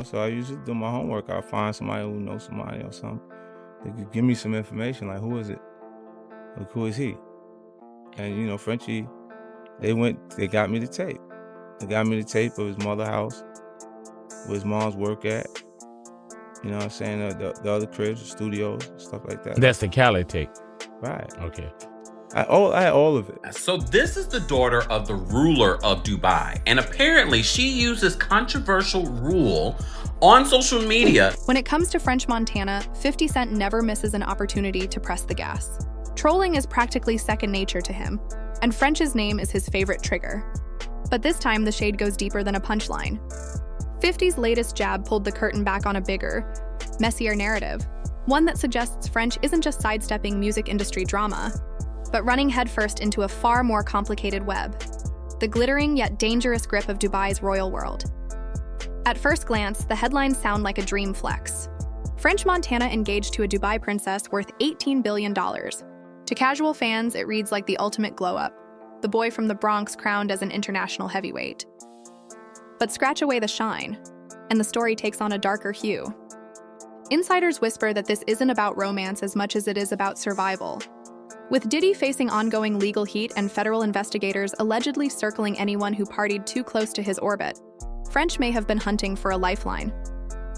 So I usually do my homework. I'll find somebody who knows somebody or something. They could give me some information, like, who is it? Like, who is he? And, Frenchie, they got me the tape. They got me the tape of his mother's house, where his mom's work at. You know what I'm saying? The other cribs, the studios, stuff like that. That's the Cali tape. Right. Okay. I had all of it. So this is the daughter of the ruler of Dubai, and apparently she uses controversial rule on social media. When it comes to French Montana, 50 Cent never misses an opportunity to press the gas. Trolling is practically second nature to him, and French's name is his favorite trigger. But this time the shade goes deeper than a punchline. 50's latest jab pulled the curtain back on a bigger, messier narrative, one that suggests French isn't just sidestepping music industry drama, but running headfirst into a far more complicated web, the glittering yet dangerous grip of Dubai's royal world. At first glance, the headlines sound like a dream flex. French Montana engaged to a Dubai princess worth $18 billion. To casual fans, it reads like the ultimate glow-up, the boy from the Bronx crowned as an international heavyweight. But scratch away the shine, and the story takes on a darker hue. Insiders whisper that this isn't about romance as much as it is about survival. With Diddy facing ongoing legal heat and federal investigators allegedly circling anyone who partied too close to his orbit, French may have been hunting for a lifeline.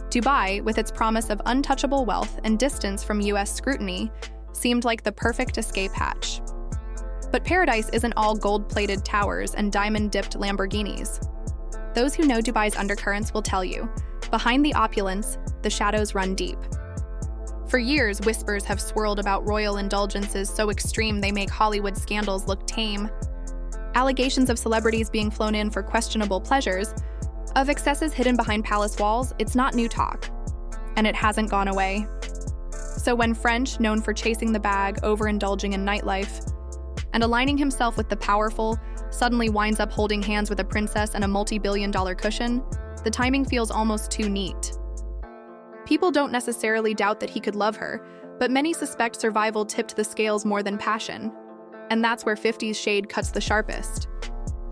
Dubai, with its promise of untouchable wealth and distance from US scrutiny, seemed like the perfect escape hatch. But paradise isn't all gold-plated towers and diamond-dipped Lamborghinis. Those who know Dubai's undercurrents will tell you, behind the opulence, the shadows run deep. For years, whispers have swirled about royal indulgences so extreme they make Hollywood scandals look tame. Allegations of celebrities being flown in for questionable pleasures, of excesses hidden behind palace walls, it's not new talk. And it hasn't gone away. So when French, known for chasing the bag, overindulging in nightlife, and aligning himself with the powerful, suddenly winds up holding hands with a princess and a multi-billion-dollar cushion, the timing feels almost too neat. People don't necessarily doubt that he could love her, but many suspect survival tipped the scales more than passion. And that's where 50's shade cuts the sharpest.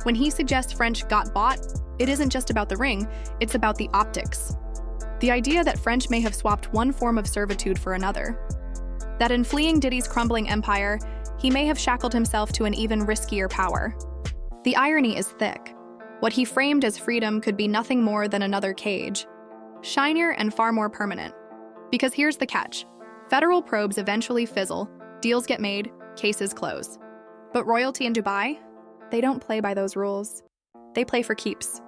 When he suggests French got bought, it isn't just about the ring, it's about the optics. The idea that French may have swapped one form of servitude for another. That in fleeing Diddy's crumbling empire, he may have shackled himself to an even riskier power. The irony is thick. What he framed as freedom could be nothing more than another cage, shinier and far more permanent. Because here's the catch. Federal probes eventually fizzle, deals get made, cases close. But royalty in Dubai? They don't play by those rules. They play for keeps.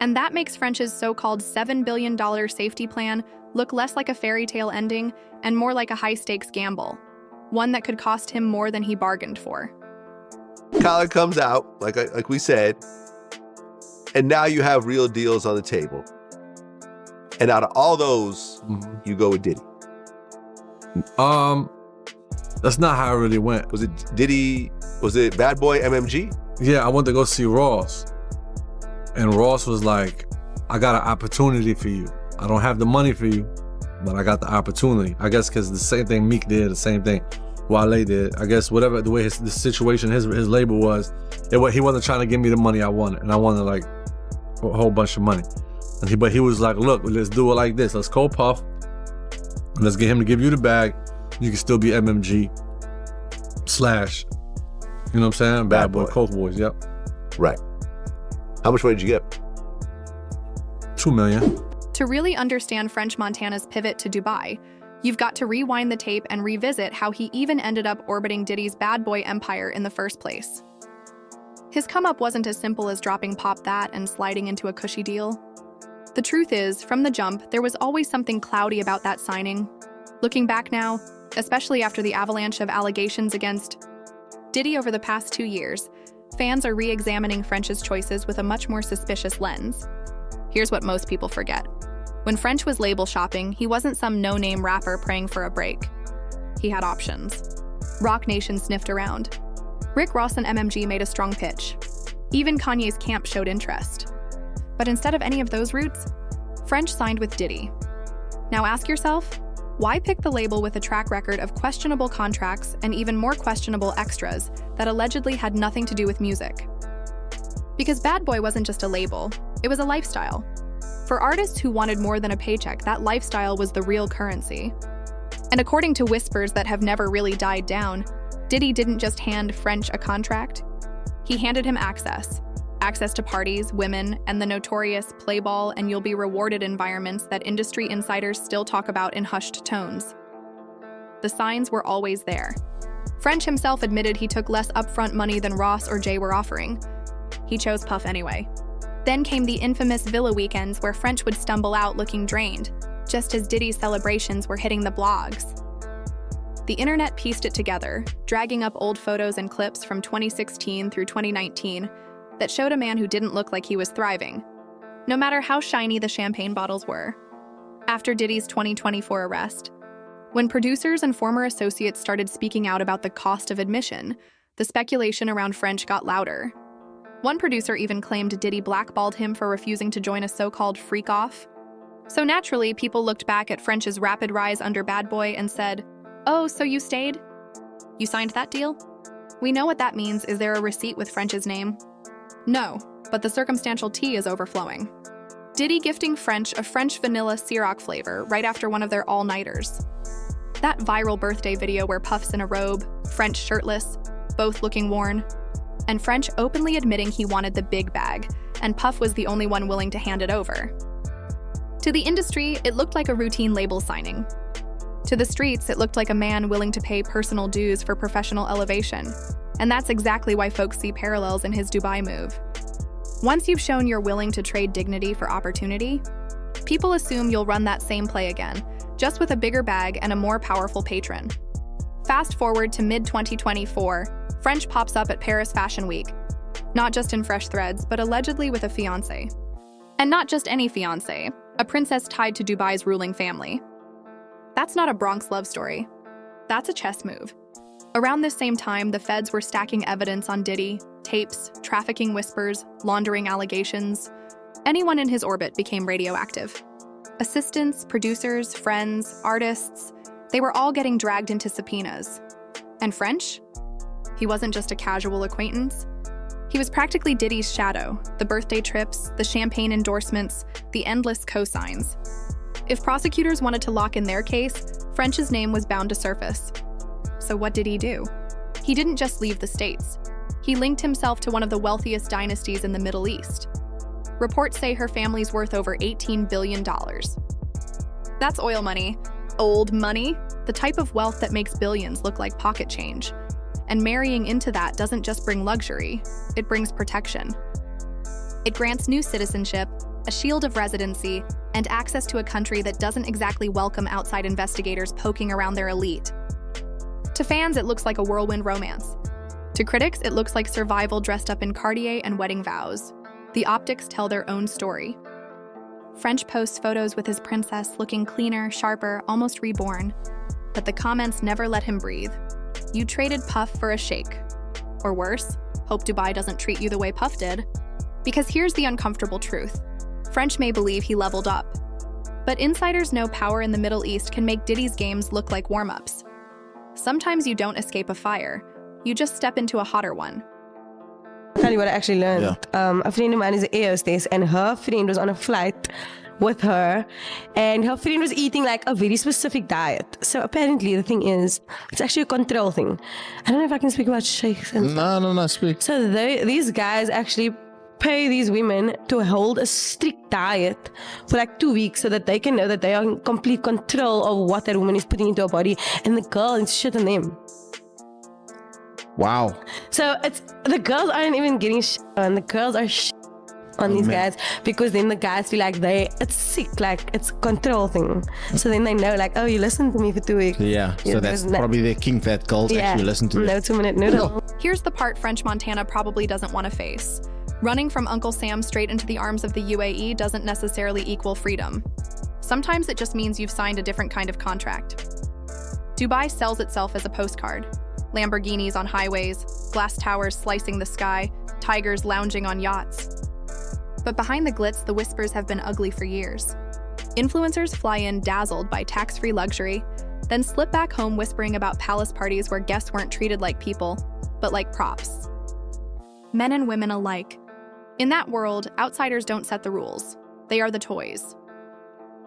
And that makes French's so-called $7 billion safety plan look less like a fairy tale ending and more like a high-stakes gamble, one that could cost him more than he bargained for. Collar comes out, like we said, and now you have real deals on the table. And out of all those, you go with Diddy. That's not how it really went. Was it Diddy? Was it Bad Boy MMG? Yeah, I went to go see Ross. And Ross was like, I got an opportunity for you. I don't have the money for you, but I got the opportunity. I guess because the same thing Meek did, the same thing Wale did. I guess whatever the way the situation, his label was, he wasn't trying to give me the money I wanted. And I wanted like a whole bunch of money. But he was like, look, let's do it like this. Let's call Puff. Let's get him to give you the bag. You can still be MMG / you know what I'm saying? Bad Boy, Coke Boys, yep. Right. How much money did you get? $2 million. To really understand French Montana's pivot to Dubai, you've got to rewind the tape and revisit how he even ended up orbiting Diddy's Bad Boy empire in the first place. His come-up wasn't as simple as dropping Pop That and sliding into a cushy deal. The truth is, from the jump, there was always something cloudy about that signing. Looking back now, especially after the avalanche of allegations against Diddy over the past 2 years, fans are re-examining French's choices with a much more suspicious lens. Here's what most people forget. When French was label shopping, he wasn't some no-name rapper praying for a break. He had options. Rock Nation sniffed around. Rick Ross and MMG made a strong pitch. Even Kanye's camp showed interest. But instead of any of those routes, French signed with Diddy. Now ask yourself, why pick the label with a track record of questionable contracts and even more questionable extras that allegedly had nothing to do with music? Because Bad Boy wasn't just a label, it was a lifestyle. For artists who wanted more than a paycheck, that lifestyle was the real currency. And according to whispers that have never really died down, Diddy didn't just hand French a contract. He handed him access to parties, women, and the notorious play ball and you'll be rewarded environments that industry insiders still talk about in hushed tones. The signs were always there. French himself admitted he took less upfront money than Ross or Jay were offering. He chose Puff anyway. Then came the infamous villa weekends where French would stumble out looking drained, just as Diddy's celebrations were hitting the blogs. The internet pieced it together, dragging up old photos and clips from 2016 through 2019 that showed a man who didn't look like he was thriving, no matter how shiny the champagne bottles were. After Diddy's 2024 arrest, when producers and former associates started speaking out about the cost of admission, the speculation around French got louder. One producer even claimed Diddy blackballed him for refusing to join a so-called freak-off. So naturally, people looked back at French's rapid rise under Bad Boy and said, "Oh, so you stayed? You signed that deal?" We know what that means. Is there a receipt with French's name? No, but the circumstantial tea is overflowing. Diddy gifting French a French vanilla Ciroc flavor right after one of their all-nighters. That viral birthday video where Puff's in a robe, French shirtless, both looking worn, and French openly admitting he wanted the big bag, and Puff was the only one willing to hand it over. To the industry, it looked like a routine label signing. To the streets, it looked like a man willing to pay personal dues for professional elevation. And that's exactly why folks see parallels in his Dubai move. Once you've shown you're willing to trade dignity for opportunity, people assume you'll run that same play again, just with a bigger bag and a more powerful patron. Fast forward to mid-2024, French pops up at Paris Fashion Week, not just in fresh threads, but allegedly with a fiancé. And not just any fiancé, a princess tied to Dubai's ruling family. That's not a Bronx love story. That's a chess move. Around this same time, the feds were stacking evidence on Diddy, tapes, trafficking whispers, laundering allegations. Anyone in his orbit became radioactive. Assistants, producers, friends, artists, they were all getting dragged into subpoenas. And French? He wasn't just a casual acquaintance. He was practically Diddy's shadow, the birthday trips, the champagne endorsements, the endless cosigns. If prosecutors wanted to lock in their case, French's name was bound to surface. So what did he do? He didn't just leave the States. He linked himself to one of the wealthiest dynasties in the Middle East. Reports say her family's worth over $18 billion. That's oil money, old money, the type of wealth that makes billions look like pocket change. And marrying into that doesn't just bring luxury, it brings protection. It grants new citizenship, a shield of residency, and access to a country that doesn't exactly welcome outside investigators poking around their elite. To fans, it looks like a whirlwind romance. To critics, it looks like survival dressed up in Cartier and wedding vows. The optics tell their own story. French posts photos with his princess looking cleaner, sharper, almost reborn. But the comments never let him breathe. You traded Puff for a shake. Or worse, hope Dubai doesn't treat you the way Puff did. Because here's the uncomfortable truth. French may believe he leveled up. But insiders know power in the Middle East can make Diddy's games look like warm-ups. Sometimes you don't escape a fire. You just step into a hotter one. Tell you what I actually learned. A friend of mine is an air hostess, and her friend was on a flight with her, and her friend was eating like a very specific diet. So apparently the thing is, it's actually a control thing. I don't know if I can speak about sheikhs and No, speak. so these guys actually pay these women to hold a strict diet for like 2 weeks so that they can know that they are in complete control of what that woman is putting into her body, and the girl is shit on them. Wow. So it's the girls aren't even getting shit on, the girls are shit on these guys, because then the guys feel like it's sick, like it's a control thing. So then they know like, oh, you listened to me for 2 weeks. Yeah, so that's probably their kink, that girls actually listen to them. No 2-minute noodle. Here's the part French Montana probably doesn't want to face. Running from Uncle Sam straight into the arms of the UAE doesn't necessarily equal freedom. Sometimes it just means you've signed a different kind of contract. Dubai sells itself as a postcard. Lamborghinis on highways, glass towers slicing the sky, tigers lounging on yachts. But behind the glitz, the whispers have been ugly for years. Influencers fly in dazzled by tax-free luxury, then slip back home whispering about palace parties where guests weren't treated like people, but like props. Men and women alike. In that world, outsiders don't set the rules. They are the toys.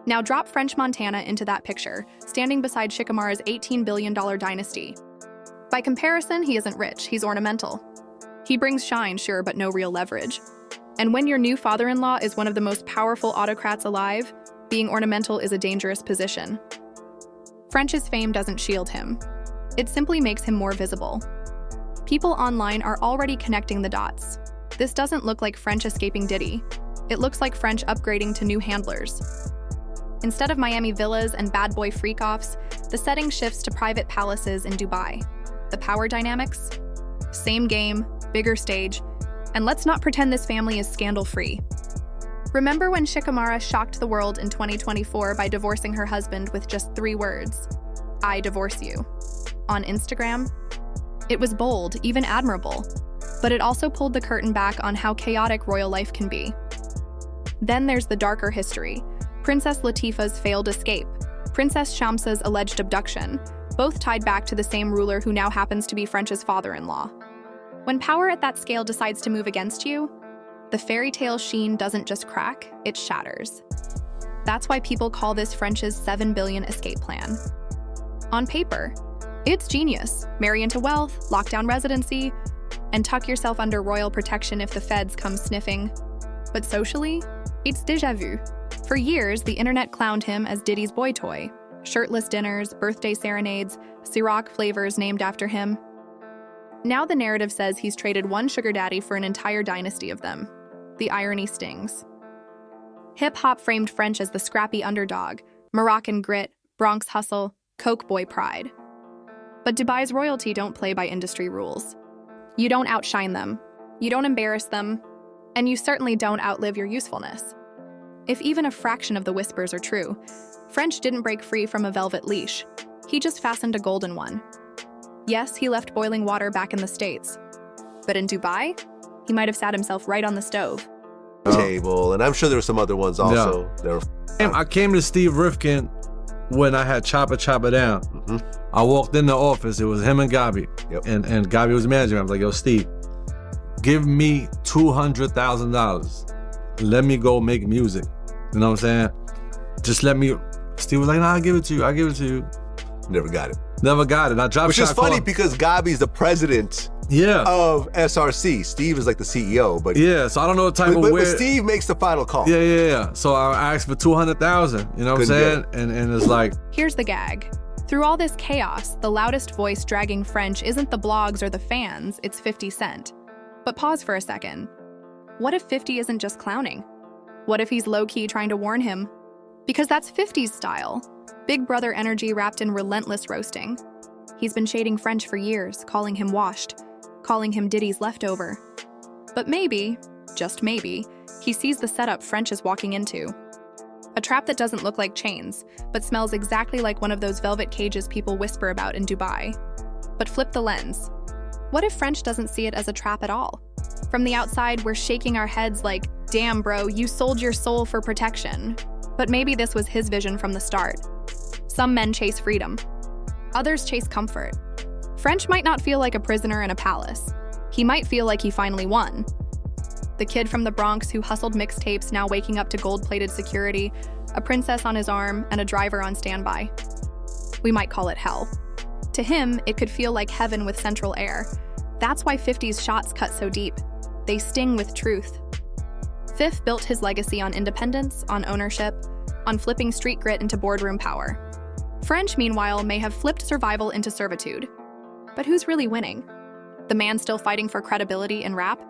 Now drop French Montana into that picture, standing beside Shikamaru's $18 billion dynasty. By comparison, he isn't rich, he's ornamental. He brings shine, sure, but no real leverage. And when your new father-in-law is one of the most powerful autocrats alive, being ornamental is a dangerous position. French's fame doesn't shield him. It simply makes him more visible. People online are already connecting the dots. This doesn't look like French escaping Diddy. It looks like French upgrading to new handlers. Instead of Miami villas and bad boy freak-offs, the setting shifts to private palaces in Dubai. The power dynamics? Same game, bigger stage, and let's not pretend this family is scandal-free. Remember when Shikamaru shocked the world in 2024 by divorcing her husband with just 3 words? I divorce you. On Instagram? It was bold, even admirable, but it also pulled the curtain back on how chaotic royal life can be. Then there's the darker history. Princess Latifah's failed escape, Princess Shamsa's alleged abduction, both tied back to the same ruler who now happens to be French's father-in-law. When power at that scale decides to move against you, the fairy tale sheen doesn't just crack, it shatters. That's why people call this French's 7 billion escape plan. On paper, it's genius. Marry into wealth, lock down residency, and tuck yourself under royal protection if the feds come sniffing. But socially, it's déjà vu. For years, the internet clowned him as Diddy's boy toy. Shirtless dinners, birthday serenades, Ciroc flavors named after him. Now the narrative says he's traded one sugar daddy for an entire dynasty of them. The irony stings. Hip-hop framed French as the scrappy underdog, Moroccan grit, Bronx hustle, Coke boy pride. But Dubai's royalty don't play by industry rules. You don't outshine them, you don't embarrass them, and you certainly don't outlive your usefulness. If even a fraction of the whispers are true, French didn't break free from a velvet leash. He just fastened a golden one. Yes, he left boiling water back in the States. But in Dubai, he might have sat himself right on the stove. Table, and I'm sure there were some other ones also. Yeah. I came to Steve Rifkin when I had Chopper Down. Mm-hmm. I walked in the office, it was him and Gabi. Yep. And Gabi was managing. I was like, yo, Steve, give me $200,000. Let me go make music. You know what I'm saying? Just let me. Steve was like, nah, I'll give it to you. I'll give it to you. Never got it. Never got it. I dropped. Which is funny because Gabi's the president of SRC. Steve is like the CEO, but so I don't know what type of but Steve makes the final call. Yeah. So I asked for $200,000. You know what I'm saying? And it's like, here's the gag. Through all this chaos, the loudest voice dragging French isn't the blogs or the fans, it's 50 Cent. But pause for a second. What if 50 isn't just clowning? What if he's low-key trying to warn him? Because that's 50's style. Big brother energy wrapped in relentless roasting. He's been shading French for years, calling him washed, calling him Diddy's leftover. But maybe, just maybe, he sees the setup French is walking into. A trap that doesn't look like chains, but smells exactly like one of those velvet cages people whisper about in Dubai. But flip the lens. What if French doesn't see it as a trap at all? From the outside, we're shaking our heads like, damn bro, you sold your soul for protection. But maybe this was his vision from the start. Some men chase freedom. Others chase comfort. French might not feel like a prisoner in a palace. He might feel like he finally won. The kid from the Bronx who hustled mixtapes now waking up to gold-plated security, a princess on his arm, and a driver on standby. We might call it hell. To him, it could feel like heaven with central air. That's why 50's shots cut so deep. They sting with truth. Fifth built his legacy on independence, on ownership, on flipping street grit into boardroom power. French, meanwhile, may have flipped survival into servitude. But who's really winning? The man still fighting for credibility in rap?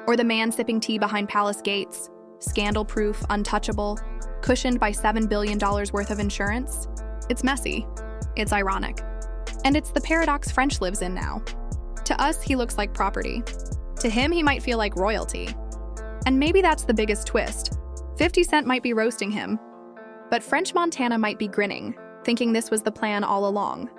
Or the man sipping tea behind palace gates, scandal-proof, untouchable, cushioned by $7 billion worth of insurance? It's messy. It's ironic. And it's the paradox French lives in now. To us, he looks like property. To him, he might feel like royalty. And maybe that's the biggest twist. 50 Cent might be roasting him, but French Montana might be grinning, thinking this was the plan all along.